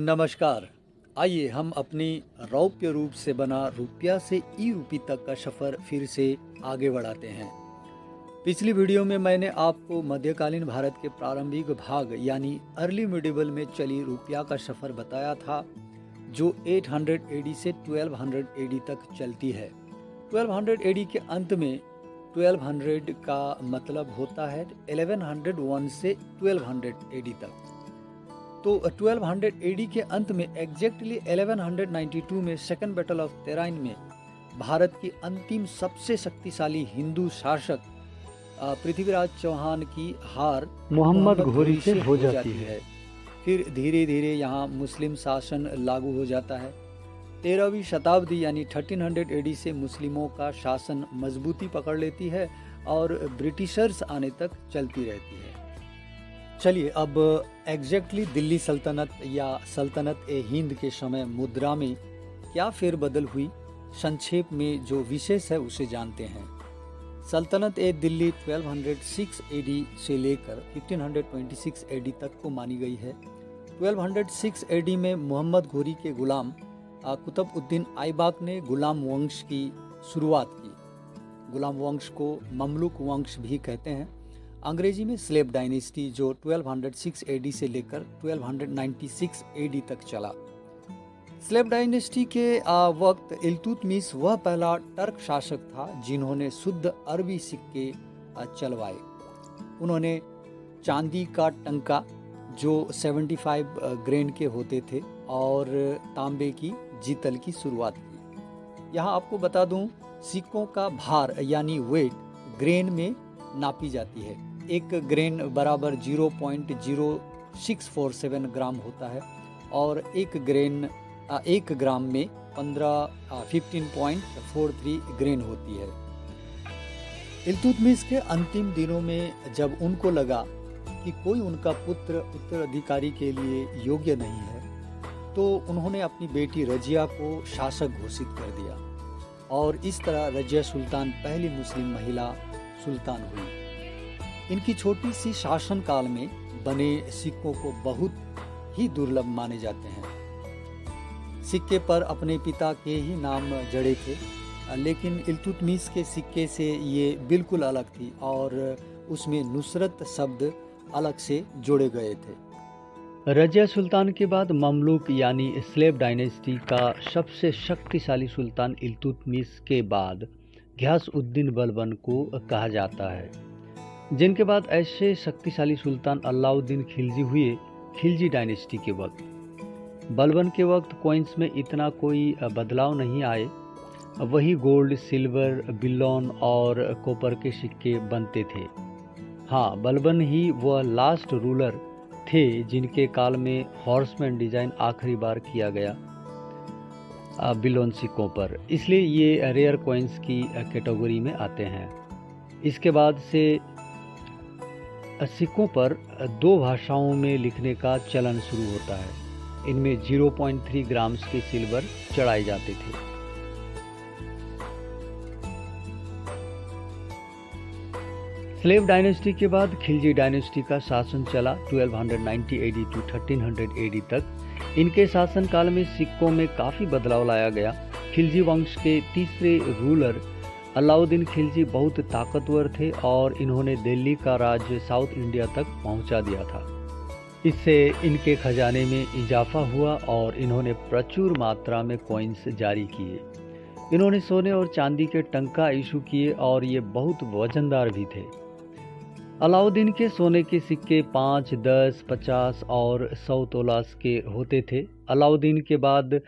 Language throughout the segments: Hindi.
नमस्कार। आइए हम अपनी रौप्य रूप से बना रुपया से ई रूपी तक का सफ़र फिर से आगे बढ़ाते हैं। पिछली वीडियो में मैंने आपको मध्यकालीन भारत के प्रारंभिक भाग यानी अर्ली मिडिवल में चली रुपया का सफ़र बताया था, जो 800 एडी से 1200 एडी तक चलती है। 1200 एडी के अंत में 1200 का मतलब होता है 1101 से 1200 एडी तक। तो 1200 एडी के अंत में एग्जैक्टली 1192 में सेकंड बैटल ऑफ तेराइन में भारत की अंतिम सबसे शक्तिशाली हिंदू शासक पृथ्वीराज चौहान की हार मोहम्मद घोरी से हो जाती है। फिर धीरे धीरे यहाँ मुस्लिम शासन लागू हो जाता है। 13वीं शताब्दी यानी 1300 एडी से मुस्लिमों का शासन मजबूती पकड़ लेती है और ब्रिटिशर्स आने तक चलती रहती है। चलिए अब एग्जैक्टली दिल्ली सल्तनत या सल्तनत ए हिंद के समय मुद्रा में क्या फेरबदल हुई, संक्षेप में जो विशेष है उसे जानते हैं। सल्तनत ए दिल्ली 1206 एडी से लेकर 1526 एडी तक को मानी गई है। 1206 एडी में मोहम्मद घोरी के गुलाम कुतुबउद्दीन ऐबक ने गुलाम वंश की शुरुआत की। गुलाम वंश को ममलुक वंश भी कहते हैं। अंग्रेजी में स्लेव डायनेस्टी जो 1206 एडी से लेकर 1296 एडी तक चला। स्लेव डायनेस्टी के वक्त इल्तुतमिश वह पहला टर्क शासक था जिन्होंने शुद्ध अरबी सिक्के चलवाए। उन्होंने चांदी का टंका जो 75 ग्रेन के होते थे और तांबे की जीतल की शुरुआत की। यहाँ आपको बता दूं, सिक्कों का भार यानी वेट ग्रेन में नापी जाती है। एक ग्रेन बराबर 0.0647 ग्राम होता है और एक ग्राम में 15.43 ग्रेन होती है। इल्तुतमिश के अंतिम दिनों में जब उनको लगा कि कोई उनका पुत्र उत्तराधिकारी के लिए योग्य नहीं है, तो उन्होंने अपनी बेटी रजिया को शासक घोषित कर दिया और इस तरह रजिया सुल्तान पहली मुस्लिम महिला सुल्तान हुई। इनकी छोटी सी शासन काल में बने सिक्कों को बहुत ही दुर्लभ माने जाते हैं। सिक्के पर अपने पिता के ही नाम जड़े थे, लेकिन इल्तुतमिश के सिक्के से ये बिल्कुल अलग थी और उसमें नुसरत शब्द अलग से जोड़े गए थे। रजिया सुल्तान के बाद ममलुक यानी स्लेव डायनेस्टी का सबसे शक्तिशाली सुल्तान इल्तुतमिश के बाद घियासउद्दीन बलबन को कहा जाता है, जिनके बाद ऐसे शक्तिशाली सुल्तान अलाउद्दीन खिलजी हुए खिलजी डायनेस्टी के वक्त। बलबन के वक्त कॉइन्स में इतना कोई बदलाव नहीं आए, वही गोल्ड, सिल्वर, बिल्लोन और कॉपर के सिक्के बनते थे। हाँ, बलबन ही वह लास्ट रूलर थे जिनके काल में हॉर्समैन डिजाइन आखिरी बार किया गया बिल्लोन सिक्कों पर, इसलिए ये रेयर कॉइन्स की कैटेगरी में आते हैं। इसके बाद से सिक्कों पर 2 भाषाओं में लिखने का चलन शुरू होता है। इनमें 0.3 ग्राम्स के सिल्वर चढ़ाए जाते थे। स्लेव डायनेस्टी के बाद खिलजी डायनेस्टी का शासन चला 1290 एडी टू 1300 एडी तक। इनके शासनकाल में सिक्कों में काफ़ी बदलाव लाया गया। खिलजी वंश के तीसरे रूलर अलाउद्दीन खिलजी बहुत ताकतवर थे और इन्होंने दिल्ली का राज्य साउथ इंडिया तक पहुंचा दिया था। इससे इनके खजाने में इजाफा हुआ और इन्होंने प्रचुर मात्रा में कॉइन्स जारी किए। इन्होंने सोने और चांदी के टंका इशू किए और ये बहुत वजनदार भी थे। अलाउद्दीन के सोने के सिक्के 5, 10, 50 और 100 तोलास के होते थे। अलाउद्दीन के बाद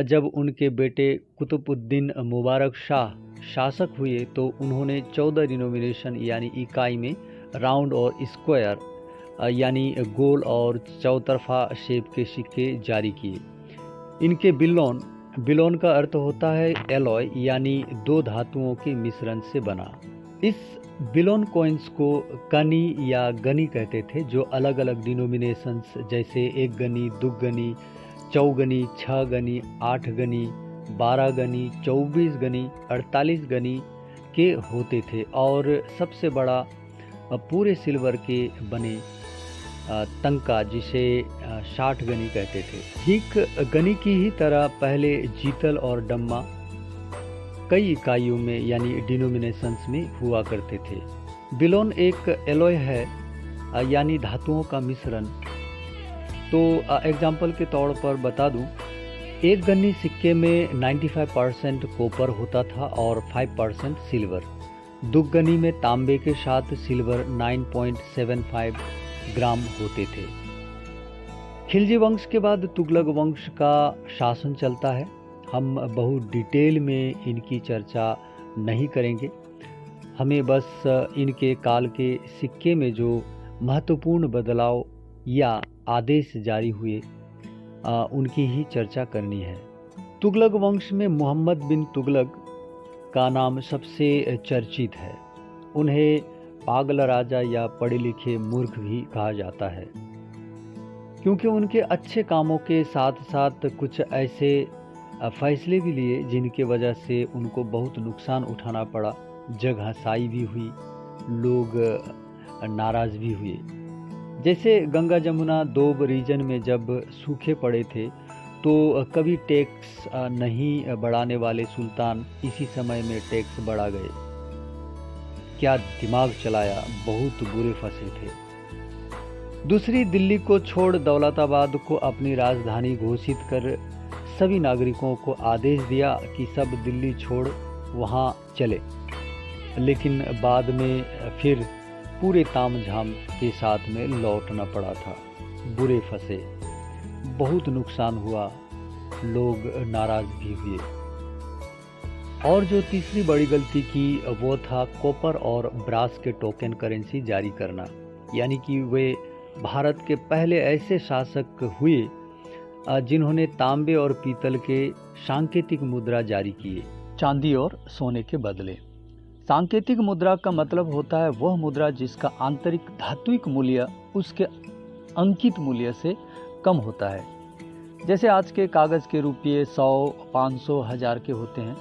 जब उनके बेटे कुतुबउद्दीन मुबारक शाह शासक हुए तो उन्होंने 14 डिनोमिनेशन यानी इकाई में राउंड और स्क्वायर यानी गोल और चौतरफा शेप के सिक्के जारी किए। इनके बिलोन का अर्थ होता है एलॉय यानी 2 धातुओं के मिश्रण से बना। इस बिलोन कॉइन्स को कनी या गनी कहते थे, जो अलग अलग डिनोमिनेशंस जैसे 1 गनी, 2 गनी, 4 गनी, 6 गनी, 8 गनी, 12 गनी, 24 गनी, 48 गनी के होते थे और सबसे बड़ा पूरे सिल्वर के बने तंका, जिसे 60 गनी कहते थे। ठीक गनी की ही तरह पहले जीतल और डम्मा कई इकाइयों में यानी डिनोमिनेशंस में हुआ करते थे। बिलोन एक एलॉय है यानी धातुओं का मिश्रण। तो एग्जाम्पल के तौर पर बता दूं, एक गन्नी सिक्के में 95% कॉपर होता था और 5% सिल्वर। दुगनी में तांबे के साथ सिल्वर 9.75 ग्राम होते थे। खिलजी वंश के बाद तुगलक वंश का शासन चलता है। हम बहुत डिटेल में इनकी चर्चा नहीं करेंगे, हमें बस इनके काल के सिक्के में जो महत्वपूर्ण बदलाव या आदेश जारी हुए उनकी ही चर्चा करनी है। तुगलक वंश में मोहम्मद बिन तुगलक का नाम सबसे चर्चित है। उन्हें पागल राजा या पढ़े लिखे मूर्ख भी कहा जाता है, क्योंकि उनके अच्छे कामों के साथ साथ कुछ ऐसे फैसले भी लिए जिनके वजह से उनको बहुत नुकसान उठाना पड़ा। जगहसाई भी हुई, लोग नाराज भी हुए। जैसे गंगा जमुना दोब रीजन में जब सूखे पड़े थे तो कभी टैक्स नहीं बढ़ाने वाले सुल्तान इसी समय में टैक्स बढ़ा गए। क्या दिमाग चलाया, बहुत बुरे फंसे थे। दूसरी, दिल्ली को छोड़ दौलताबाद को अपनी राजधानी घोषित कर सभी नागरिकों को आदेश दिया कि सब दिल्ली छोड़ वहां चले, लेकिन बाद में फिर पूरे तामझाम के साथ में लौटना पड़ा था। बुरे फंसे, बहुत नुकसान हुआ, लोग नाराज भी हुए। और जो तीसरी बड़ी गलती की वो था कॉपर और ब्रास के टोकन करेंसी जारी करना, यानी कि वे भारत के पहले ऐसे शासक हुए जिन्होंने तांबे और पीतल के सांकेतिक मुद्रा जारी किए, चांदी और सोने के बदले। सांकेतिक मुद्रा का मतलब होता है वह मुद्रा जिसका आंतरिक धात्विक मूल्य उसके अंकित मूल्य से कम होता है। जैसे आज के कागज़ के रुपये 100, 500, 1000 के होते हैं।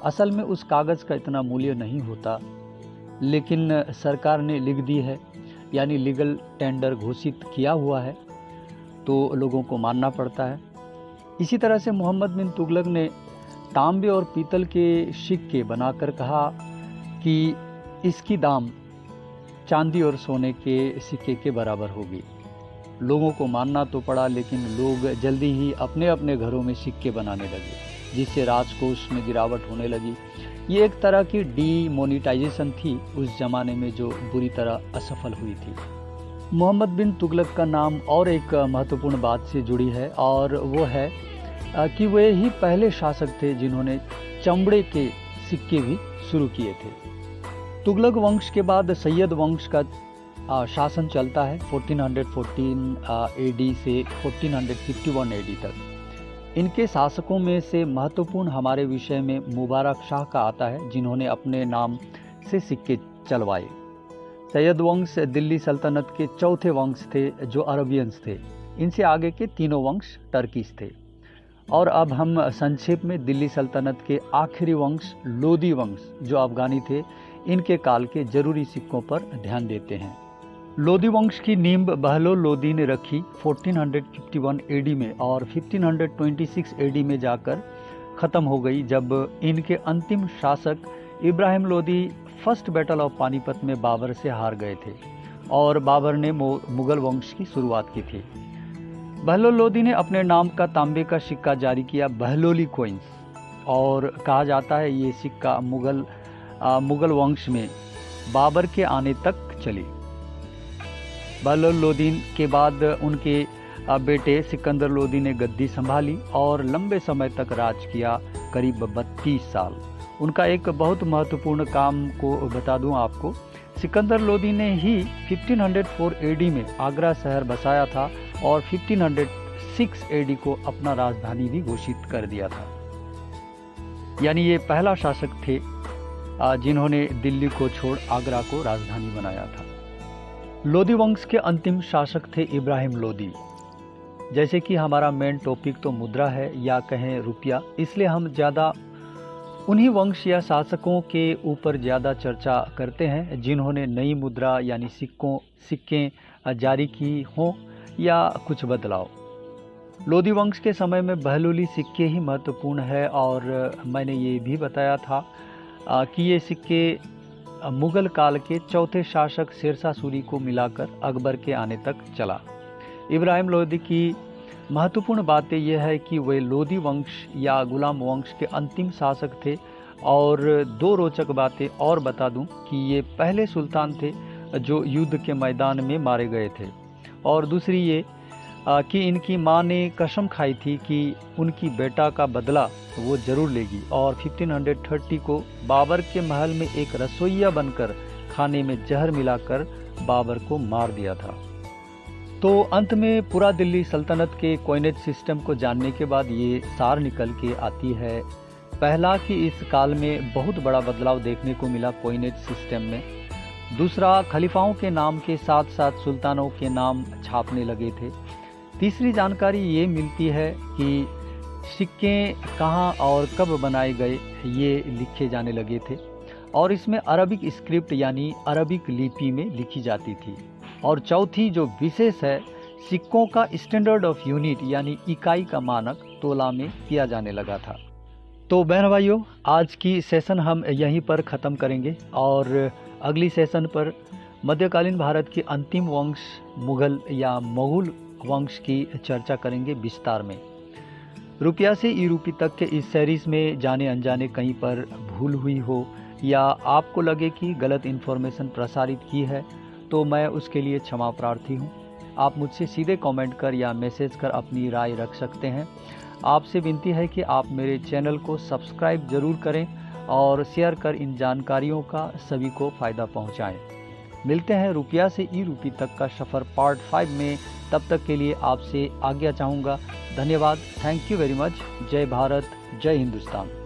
असल में उस कागज़ का इतना मूल्य नहीं होता, लेकिन सरकार ने लिख दी है, यानी लीगल टेंडर घोषित किया हुआ है, तो लोगों को मानना पड़ता है। इसी तरह से मोहम्मद बिन तुगलक ने तांबे और पीतल के सिक्के बनाकर कहा कि इसकी दाम चांदी और सोने के सिक्के के बराबर होगी। लोगों को मानना तो पड़ा, लेकिन लोग जल्दी ही अपने अपने घरों में सिक्के बनाने लगे, जिससे राजकोष में गिरावट होने लगी। ये एक तरह की डीमोनेटाइजेशन थी उस जमाने में, जो बुरी तरह असफल हुई थी। मोहम्मद बिन तुगलक का नाम और एक महत्वपूर्ण बात से जुड़ी है, और वो है कि वे ही पहले शासक थे जिन्होंने चमड़े के सिक्के भी शुरू किए थे। तुगलक वंश के बाद सैयद वंश का शासन चलता है 1414 एडी से 1451 एडी तक। इनके शासकों में से महत्वपूर्ण हमारे विषय में मुबारक शाह का आता है, जिन्होंने अपने नाम से सिक्के चलवाए। सैयद वंश दिल्ली सल्तनत के चौथे वंश थे जो अरबियंस थे। इनसे आगे के तीनों वंश टर्किश थे। और अब हम संक्षेप में दिल्ली सल्तनत के आखिरी वंश लोदी वंश जो अफगानी थे, इनके काल के जरूरी सिक्कों पर ध्यान देते हैं। लोदी वंश की नींव बहलोल लोदी ने रखी 1451 एडी में, और 1526 एडी में जाकर ख़त्म हो गई, जब इनके अंतिम शासक Ibrahim Lodi first battle of Panipat में बाबर से हार गए थे, और बाबर ने मुगल वंश की शुरुआत की थी। बहलोल लोदी ने अपने नाम का तांबे का सिक्का जारी किया, बहलोली कॉइन्स, और कहा जाता है ये सिक्का मुगल वंश में बाबर के आने तक चली। बहलोल लोदी के बाद उनके बेटे सिकंदर लोदी ने गद्दी संभाली और लंबे समय तक राज किया, करीब 32 साल। उनका एक बहुत महत्वपूर्ण काम को बता दूं आपको, सिकंदर लोदी ने ही 1504 एडी में आगरा शहर बसाया था और 1506 एडी को अपना राजधानी भी घोषित कर दिया था। यानी ये पहला शासक थे जिन्होंने दिल्ली को छोड़ आगरा को राजधानी बनाया था। लोदी वंश के अंतिम शासक थे इब्राहिम लोदी। जैसे कि हमारा मेन टॉपिक तो मुद्रा है या कहें रुपया, इसलिए हम ज़्यादा उन्हीं वंश या शासकों के ऊपर ज़्यादा चर्चा करते हैं जिन्होंने नई मुद्रा यानी सिक्के जारी की हों या कुछ बदलाव। लोदी वंश के समय में बहलोली सिक्के ही महत्वपूर्ण है और मैंने ये भी बताया था कि ये सिक्के मुगल काल के चौथे शासक शेरशाह सूरी को मिलाकर अकबर के आने तक चला। इब्राहिम लोदी की महत्वपूर्ण बातें यह है कि वे लोदी वंश या गुलाम वंश के अंतिम शासक थे। और दो रोचक बातें और बता दूं कि ये पहले सुल्तान थे जो युद्ध के मैदान में मारे गए थे। और दूसरी ये कि इनकी मां ने कसम खाई थी कि उनकी बेटा का बदला वो जरूर लेगी और 1530 को बाबर के महल में एक रसोइया बनकर खाने में जहर मिलाकर बाबर को मार दिया था। तो अंत में पूरा दिल्ली सल्तनत के कॉइनेज सिस्टम को जानने के बाद ये सार निकल के आती है। पहला कि इस काल में बहुत बड़ा बदलाव देखने को मिला कॉइनेज सिस्टम में। दूसरा, खलीफाओं के नाम के साथ साथ सुल्तानों के नाम छापने लगे थे। तीसरी जानकारी ये मिलती है कि सिक्के कहाँ और कब बनाए गए ये लिखे जाने लगे थे और इसमें अरबिक स्क्रिप्ट यानी अरबिक लिपि में लिखी जाती थी। और चौथी जो विशेष है, सिक्कों का स्टैंडर्ड ऑफ यूनिट यानी इकाई का मानक तोला में किया जाने लगा था। तो बहन भाइयों, आज की सेशन हम यहीं पर ख़त्म करेंगे और अगली सेशन पर मध्यकालीन भारत के अंतिम वंश मुगल या मुगल वंश की चर्चा करेंगे विस्तार में। रुपया से ई रूपी तक के इस सीरीज़ में जाने अनजाने कहीं पर भूल हुई हो या आपको लगे कि गलत इन्फॉर्मेशन प्रसारित की है तो मैं उसके लिए क्षमा प्रार्थी हूँ। आप मुझसे सीधे कमेंट कर या मैसेज कर अपनी राय रख सकते हैं। आपसे विनती है कि आप मेरे चैनल को सब्सक्राइब ज़रूर करें और शेयर कर इन जानकारियों का सभी को फ़ायदा पहुँचाएँ। मिलते हैं रुपया से ई रूपी तक का सफ़र पार्ट 5 में। तब तक के लिए आपसे आज्ञा चाहूँगा। धन्यवाद। Thank you very much. जय भारत, जय हिंदुस्तान।